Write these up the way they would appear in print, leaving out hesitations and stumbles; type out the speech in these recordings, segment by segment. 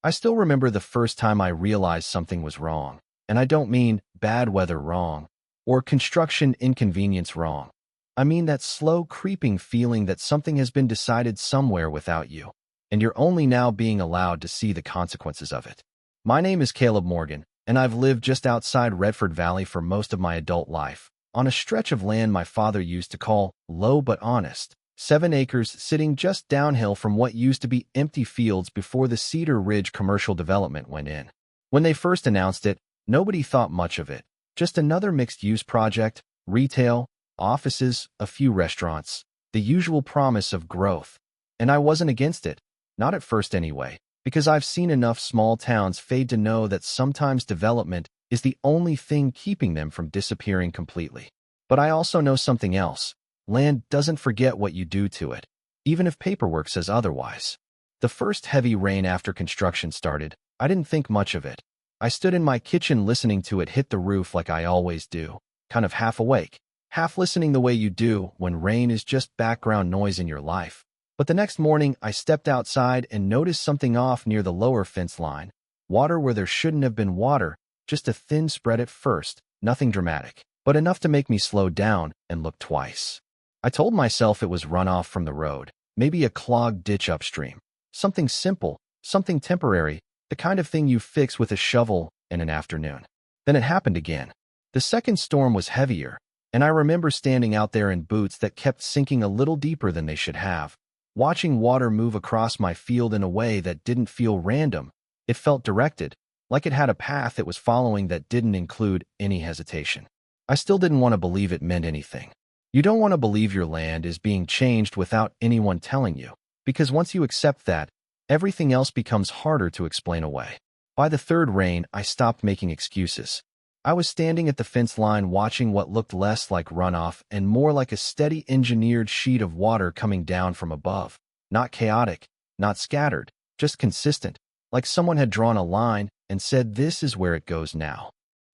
I still remember the first time I realized something was wrong. And I don't mean bad weather wrong or construction inconvenience wrong. I mean that slow creeping feeling that something has been decided somewhere without you, and you're only now being allowed to see the consequences of it. My name is Caleb Morgan, and I've lived just outside Redford Valley for most of my adult life, on a stretch of land my father used to call low but honest, 7 acres sitting just downhill from what used to be empty fields before the Cedar Ridge commercial development went in. When they first announced it, nobody thought much of it. Just another mixed-use project, retail, offices, a few restaurants, the usual promise of growth. And I wasn't against it, not at first anyway, because I've seen enough small towns fade to know that sometimes development is the only thing keeping them from disappearing completely. But I also know something else. Land doesn't forget what you do to it, even if paperwork says otherwise. The first heavy rain after construction started, I didn't think much of it. I stood in my kitchen listening to it hit the roof like I always do, kind of half awake, half listening the way you do when rain is just background noise in your life. But the next morning, I stepped outside and noticed something off near the lower fence line. Water where there shouldn't have been water, just a thin spread at first, nothing dramatic, but enough to make me slow down and look twice. I told myself it was runoff from the road, maybe a clogged ditch upstream. Something simple, something temporary, the kind of thing you fix with a shovel in an afternoon. Then it happened again. The second storm was heavier, and I remember standing out there in boots that kept sinking a little deeper than they should have, watching water move across my field in a way that didn't feel random. It felt directed, like it had a path it was following that didn't include any hesitation. I still didn't want to believe it meant anything. You don't want to believe your land is being changed without anyone telling you, because once you accept that, everything else becomes harder to explain away. By the third rain, I stopped making excuses. I was standing at the fence line watching what looked less like runoff and more like a steady engineered sheet of water coming down from above. Not chaotic, not scattered, just consistent, like someone had drawn a line and said this is where it goes now.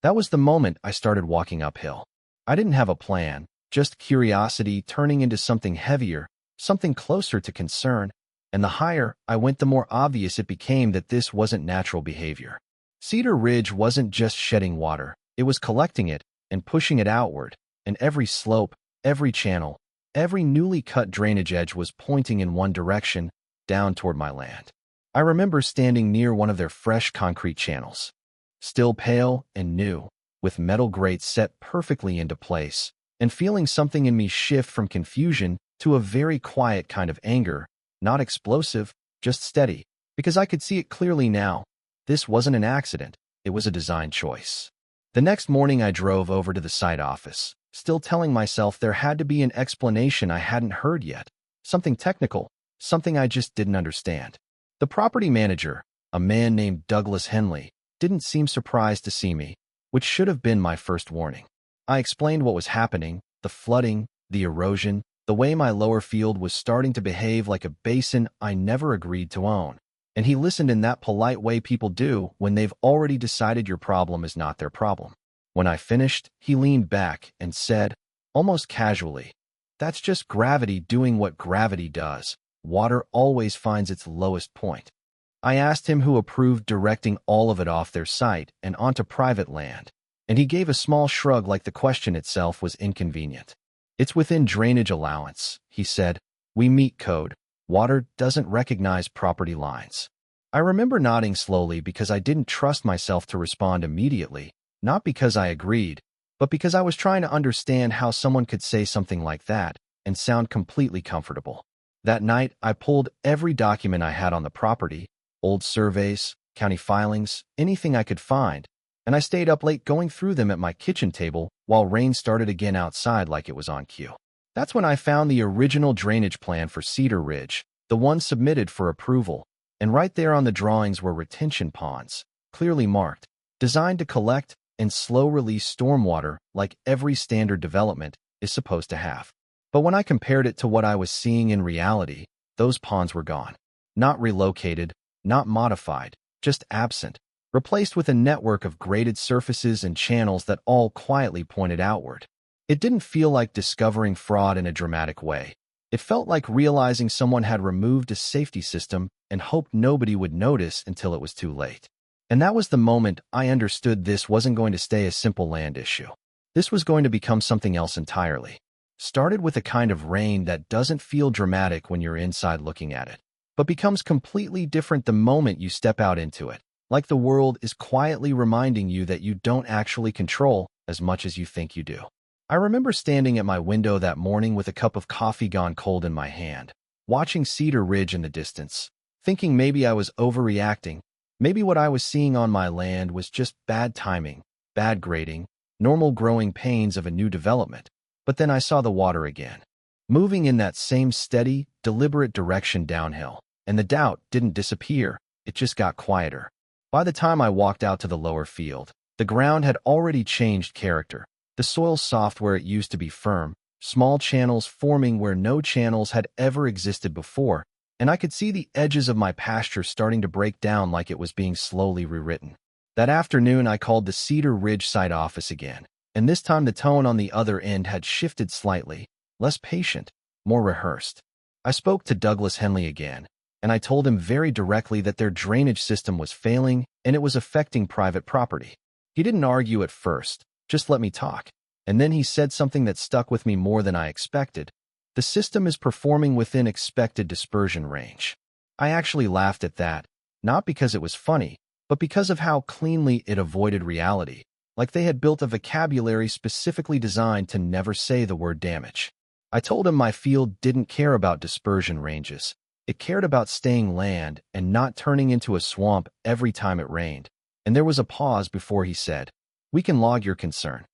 That was the moment I started walking uphill. I didn't have a plan, just curiosity turning into something heavier, something closer to concern. And the higher I went, the more obvious it became that this wasn't natural behavior. Cedar Ridge wasn't just shedding water, it was collecting it and pushing it outward, and every slope, every channel, every newly cut drainage edge was pointing in one direction, down toward my land. I remember standing near one of their fresh concrete channels, still pale and new, with metal grates set perfectly into place, and feeling something in me shift from confusion to a very quiet kind of anger. Not explosive, just steady, because I could see it clearly now. This wasn't an accident, it was a design choice. The next morning I drove over to the site office, still telling myself there had to be an explanation I hadn't heard yet, something technical, something I just didn't understand. The property manager, a man named Douglas Henley, didn't seem surprised to see me, which should have been my first warning. I explained what was happening, the flooding, the erosion, the way my lower field was starting to behave like a basin I never agreed to own. And he listened in that polite way people do when they've already decided your problem is not their problem. When I finished, he leaned back and said, almost casually, "That's just gravity doing what gravity does. Water always finds its lowest point." I asked him who approved directing all of it off their site and onto private land, and he gave a small shrug like the question itself was inconvenient. "It's within drainage allowance," he said. "We meet code. Water doesn't recognize property lines." I remember nodding slowly because I didn't trust myself to respond immediately, not because I agreed, but because I was trying to understand how someone could say something like that and sound completely comfortable. That night, I pulled every document I had on the property, old surveys, county filings, anything I could find, and I stayed up late going through them at my kitchen table while rain started again outside like it was on cue. That's when I found the original drainage plan for Cedar Ridge, the one submitted for approval, and right there on the drawings were retention ponds, clearly marked, designed to collect and slow-release stormwater like every standard development is supposed to have. But when I compared it to what I was seeing in reality, those ponds were gone. Not relocated, not modified, just absent, replaced with a network of graded surfaces and channels that all quietly pointed outward. It didn't feel like discovering fraud in a dramatic way. It felt like realizing someone had removed a safety system and hoped nobody would notice until it was too late. And that was the moment I understood this wasn't going to stay a simple land issue. This was going to become something else entirely. Started with a kind of rain that doesn't feel dramatic when you're inside looking at it, but becomes completely different the moment you step out into it, like the world is quietly reminding you that you don't actually control as much as you think you do. I remember standing at my window that morning with a cup of coffee gone cold in my hand, watching Cedar Ridge in the distance, thinking maybe I was overreacting, maybe what I was seeing on my land was just bad timing, bad grading, normal growing pains of a new development. But then I saw the water again, moving in that same steady, deliberate direction downhill, and the doubt didn't disappear, it just got quieter. By the time I walked out to the lower field, the ground had already changed character. The soil soft where it used to be firm, small channels forming where no channels had ever existed before, and I could see the edges of my pasture starting to break down like it was being slowly rewritten. That afternoon, I called the Cedar Ridge site office again, and this time the tone on the other end had shifted slightly, less patient, more rehearsed. I spoke to Douglas Henley again, and I told him very directly that their drainage system was failing and it was affecting private property. He didn't argue at first, just let me talk. And then he said something that stuck with me more than I expected. The system is performing within expected dispersion range. I actually laughed at that, not because it was funny, but because of how cleanly it avoided reality, like they had built a vocabulary specifically designed to never say the word damage. I told him my field didn't care about dispersion ranges. It cared about staying land and not turning into a swamp every time it rained. And there was a pause before he said, "We can log your concern."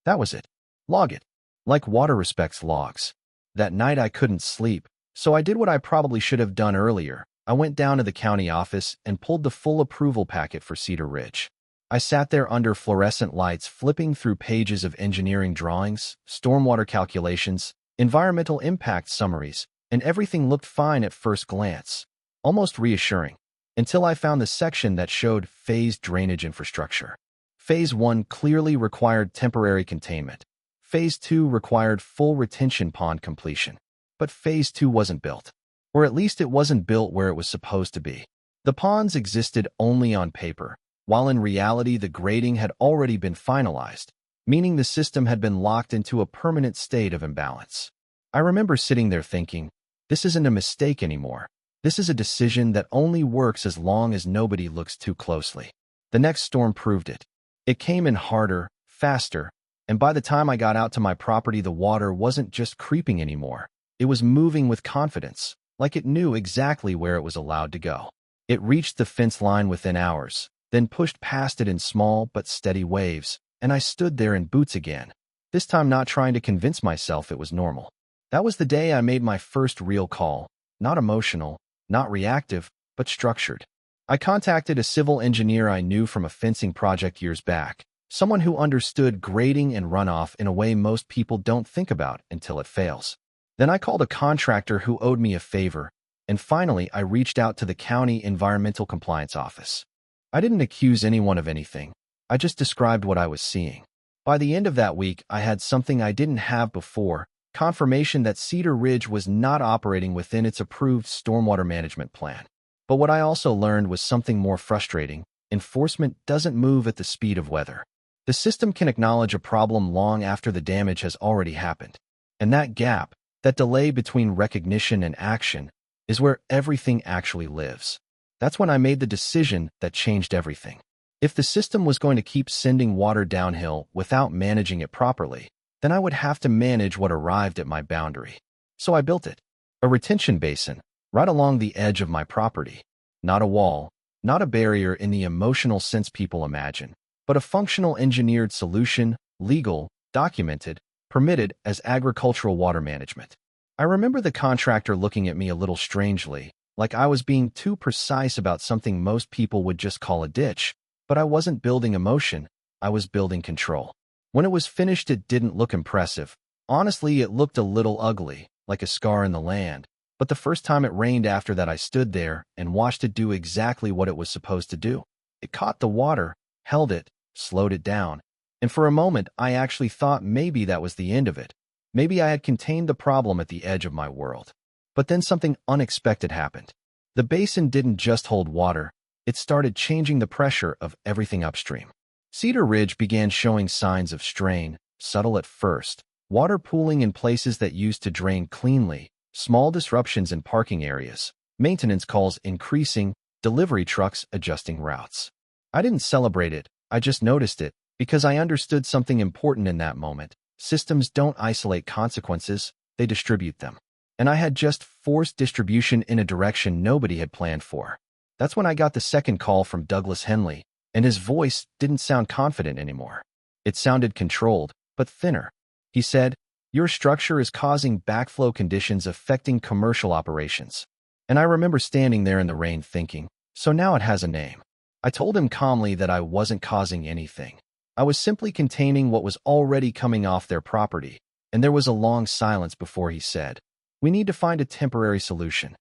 That was it. Log it. Like water respects logs. That night I couldn't sleep, so I did what I probably should have done earlier. I went down to the county office and pulled the full approval packet for Cedar Ridge. I sat there under fluorescent lights flipping through pages of engineering drawings, stormwater calculations, environmental impact summaries, and everything looked fine at first glance, almost reassuring, until I found the section that showed phased drainage infrastructure. Phase 1 clearly required temporary containment. Phase 2 required full retention pond completion. But Phase 2 wasn't built. Or at least it wasn't built where it was supposed to be. The ponds existed only on paper, while in reality the grading had already been finalized, meaning the system had been locked into a permanent state of imbalance. I remember sitting there thinking, this isn't a mistake anymore. This is a decision that only works as long as nobody looks too closely. The next storm proved it. It came in harder, faster, and by the time I got out to my property, the water wasn't just creeping anymore. It was moving with confidence, like it knew exactly where it was allowed to go. It reached the fence line within hours, then pushed past it in small but steady waves, and I stood there in boots again, this time not trying to convince myself it was normal. That was the day I made my first real call, not emotional, not reactive, but structured. I contacted a civil engineer I knew from a fencing project years back, someone who understood grading and runoff in a way most people don't think about until it fails. Then I called a contractor who owed me a favor, and finally I reached out to the county environmental compliance office. I didn't accuse anyone of anything, I just described what I was seeing. By the end of that week, I had something I didn't have before, confirmation that Cedar Ridge was not operating within its approved stormwater management plan. But what I also learned was something more frustrating. Enforcement doesn't move at the speed of weather. The system can acknowledge a problem long after the damage has already happened. And that gap, that delay between recognition and action, is where everything actually lives. That's when I made the decision that changed everything. If the system was going to keep sending water downhill without managing it properly, then I would have to manage what arrived at my boundary. So I built it. A retention basin, right along the edge of my property. Not a wall, not a barrier in the emotional sense people imagine, but a functional engineered solution, legal, documented, permitted as agricultural water management. I remember the contractor looking at me a little strangely, like I was being too precise about something most people would just call a ditch, but I wasn't building emotion, I was building control. When it was finished, it didn't look impressive. Honestly, it looked a little ugly, like a scar in the land. But the first time it rained after that, I stood there and watched it do exactly what it was supposed to do. It caught the water, held it, slowed it down, and for a moment I actually thought maybe that was the end of it. Maybe I had contained the problem at the edge of my world. But then something unexpected happened. The basin didn't just hold water, it started changing the pressure of everything upstream. Cedar Ridge began showing signs of strain, subtle at first, water pooling in places that used to drain cleanly, small disruptions in parking areas, maintenance calls increasing, delivery trucks adjusting routes. I didn't celebrate it, I just noticed it, because I understood something important in that moment. Systems don't isolate consequences, they distribute them. And I had just forced distribution in a direction nobody had planned for. That's when I got the second call from Douglas Henley, and his voice didn't sound confident anymore. It sounded controlled, but thinner. He said, "Your structure is causing backflow conditions affecting commercial operations." And I remember standing there in the rain thinking, so now it has a name. I told him calmly that I wasn't causing anything. I was simply containing what was already coming off their property, and there was a long silence before he said, "We need to find a temporary solution."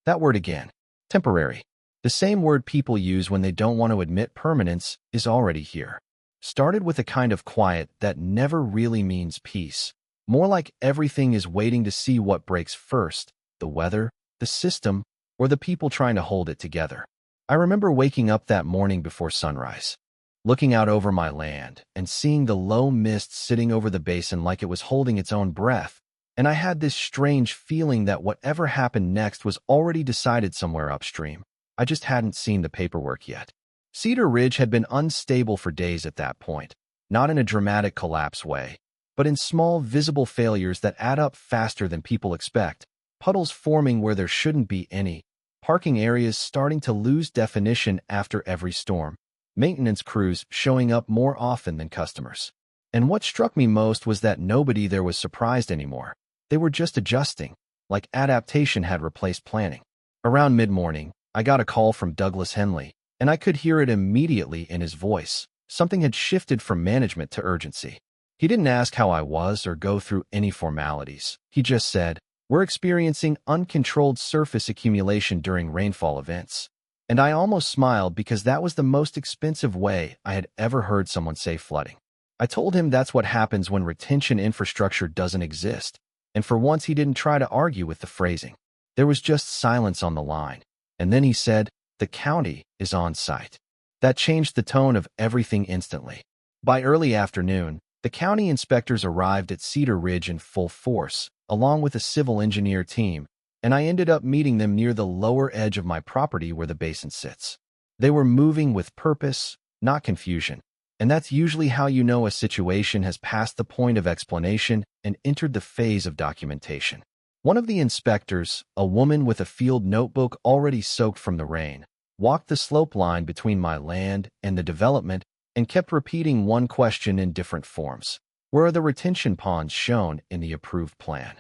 That word again, temporary. The same word people use when they don't want to admit permanence is already here. Started with a kind of quiet that never really means peace. More like everything is waiting to see what breaks first, the weather, the system, or the people trying to hold it together. I remember waking up that morning before sunrise, looking out over my land and seeing the low mist sitting over the basin like it was holding its own breath, and I had this strange feeling that whatever happened next was already decided somewhere upstream. I just hadn't seen the paperwork yet. Cedar Ridge had been unstable for days at that point, not in a dramatic collapse way, but in small, visible failures that add up faster than people expect, puddles forming where there shouldn't be any, parking areas starting to lose definition after every storm, maintenance crews showing up more often than customers. And what struck me most was that nobody there was surprised anymore. They were just adjusting, like adaptation had replaced planning. Around mid-morning, I got a call from Douglas Henley, and I could hear it immediately in his voice. Something had shifted from management to urgency. He didn't ask how I was or go through any formalities. He just said, "We're experiencing uncontrolled surface accumulation during rainfall events." And I almost smiled because that was the most expensive way I had ever heard someone say flooding. I told him that's what happens when retention infrastructure doesn't exist, and for once he didn't try to argue with the phrasing. There was just silence on the line, and then he said, "The county is on site." That changed the tone of everything instantly. By early afternoon, the county inspectors arrived at Cedar Ridge in full force, along with a civil engineer team, and I ended up meeting them near the lower edge of my property where the basin sits. They were moving with purpose, not confusion, and that's usually how you know a situation has passed the point of explanation and entered the phase of documentation. One of the inspectors, a woman with a field notebook already soaked from the rain, walked the slope line between my land and the development and kept repeating one question in different forms. "Where are the retention ponds shown in the approved plan?"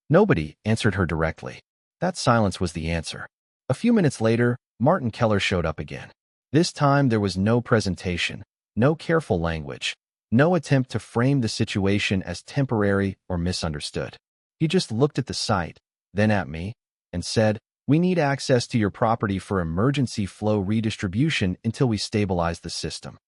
Nobody answered her directly. That silence was the answer. A few minutes later, Martin Keller showed up again. This time there was no presentation, no careful language, no attempt to frame the situation as temporary or misunderstood. He just looked at the site, then at me, and said, "We need access to your property for emergency flow redistribution until we stabilize the system."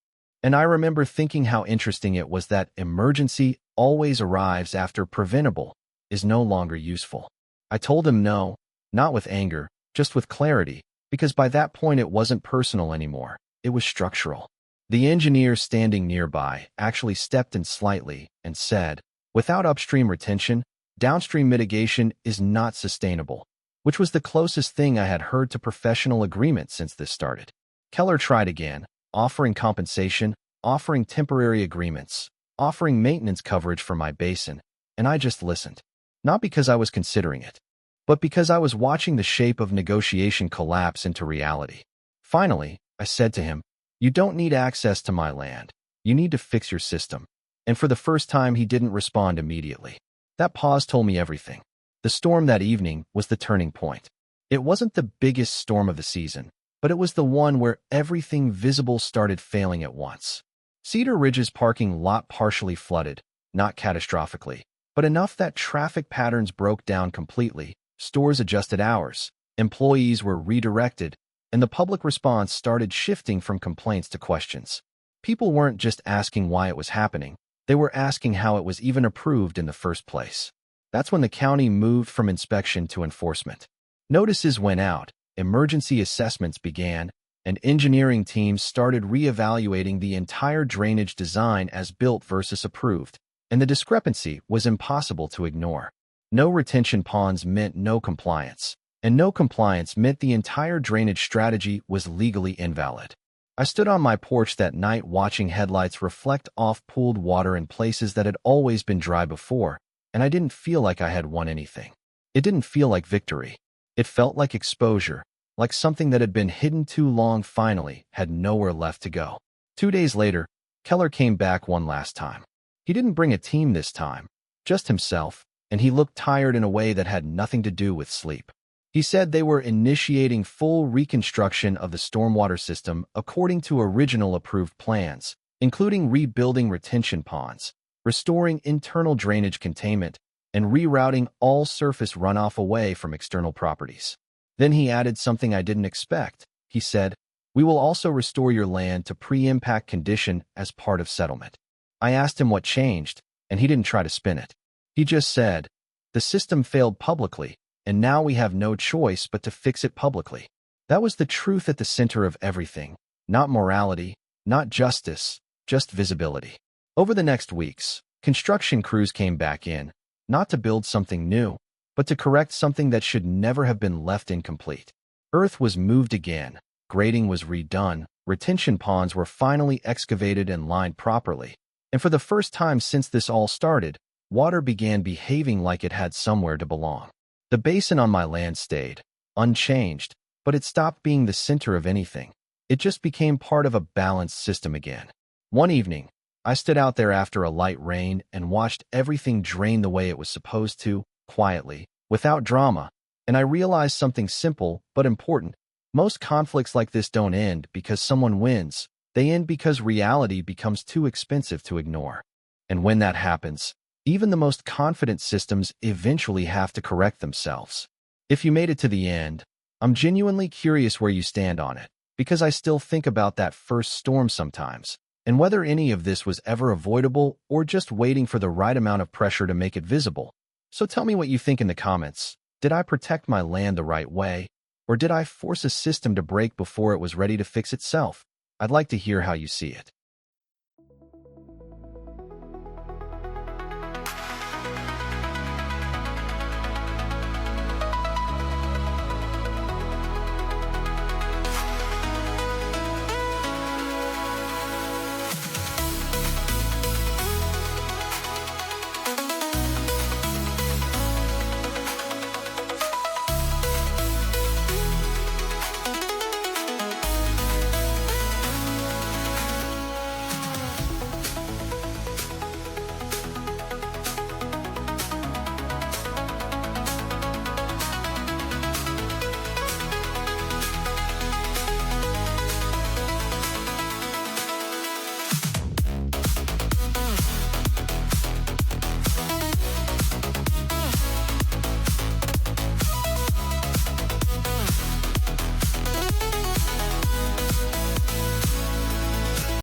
And I remember thinking how interesting it was that emergency always arrives after preventable is no longer useful. I told him no, not with anger, just with clarity, because by that point it wasn't personal anymore, it was structural. The engineer standing nearby actually stepped in slightly and said, "Without upstream retention, downstream mitigation is not sustainable," which was the closest thing I had heard to professional agreement since this started. Keller tried again, offering compensation, offering temporary agreements, offering maintenance coverage for my basin, and I just listened. Not because I was considering it, but because I was watching the shape of negotiation collapse into reality. Finally, I said to him, "You don't need access to my land. You need to fix your system." And for the first time, he didn't respond immediately. That pause told me everything. The storm that evening was the turning point. It wasn't the biggest storm of the season, but it was the one where everything visible started failing at once. Cedar Ridge's parking lot partially flooded, not catastrophically, but enough that traffic patterns broke down completely, stores adjusted hours, employees were redirected, and the public response started shifting from complaints to questions. People weren't just asking why it was happening, They were asking how it was even approved in the first place. That's when the county moved from inspection to enforcement. Notices went out, emergency assessments began, and engineering teams started reevaluating the entire drainage design as built versus approved, and the discrepancy was impossible to ignore. No retention ponds meant no compliance, and no compliance meant the entire drainage strategy was legally invalid. I stood on my porch that night watching headlights reflect off pooled water in places that had always been dry before, and I didn't feel like I had won anything. It didn't feel like victory. It felt like exposure, like something that had been hidden too long finally had nowhere left to go. 2 days later, Keller came back one last time. He didn't bring a team this time, just himself, and he looked tired in a way that had nothing to do with sleep. He said they were initiating full reconstruction of the stormwater system according to original approved plans, including rebuilding retention ponds, restoring internal drainage containment, and rerouting all surface runoff away from external properties. Then he added something I didn't expect. He said, "We will also restore your land to pre-impact condition as part of settlement." I asked him what changed, and he didn't try to spin it. He just said, "The system failed publicly, and now we have no choice but to fix it publicly." That was the truth at the center of everything. Not morality, not justice, just visibility. Over the next weeks, construction crews came back in, not to build something new, but to correct something that should never have been left incomplete. Earth was moved again, grading was redone, retention ponds were finally excavated and lined properly, and for the first time since this all started, water began behaving like it had somewhere to belong. The basin on my land stayed, unchanged, but it stopped being the center of anything. It just became part of a balanced system again. One evening, I stood out there after a light rain and watched everything drain the way it was supposed to, quietly, without drama, and I realized something simple but important. Most conflicts like this don't end because someone wins. They end because reality becomes too expensive to ignore. And when that happens, even the most confident systems eventually have to correct themselves. If you made it to the end, I'm genuinely curious where you stand on it, because I still think about that first storm sometimes, and whether any of this was ever avoidable or just waiting for the right amount of pressure to make it visible. So tell me what you think in the comments. Did I protect my land the right way, or did I force a system to break before it was ready to fix itself? I'd like to hear how you see it.